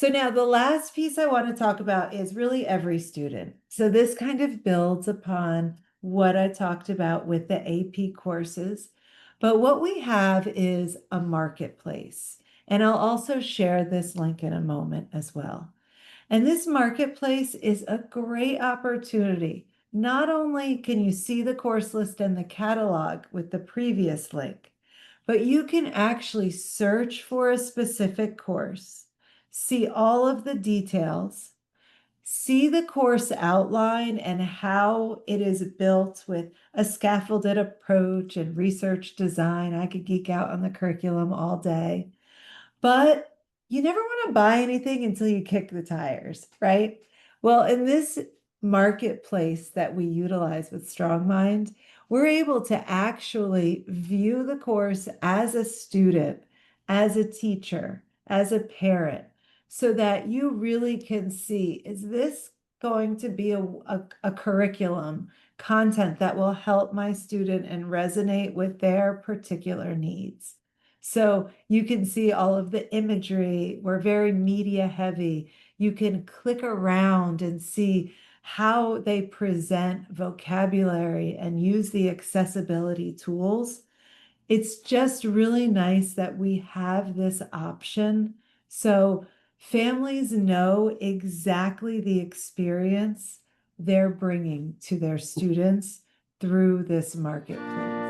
So now the last piece I want to talk about is really every student. So this kind of builds upon what I talked about with the AP courses. But what we have is a marketplace. And I'll also share this link in a moment as well. And this marketplace is a great opportunity. Not only can you see the course list and the catalog with the previous link, but you can actually search for a specific course, see all of the details, see the course outline and how it is built with a scaffolded approach and research design. I could geek out on the curriculum all day. But you never want to buy anything until you kick the tires, right? Well, in this marketplace that we utilize with StrongMind, we're able to actually view the course as a student, as a teacher, as a parent, so that you really can see, is this going to be a curriculum content that will help my student and resonate with their particular needs? So you can see all of the imagery. We're very media heavy. You can click around and see how they present vocabulary and use the accessibility tools. It's just really nice that we have this option. So families know exactly the experience they're bringing to their students through this marketplace.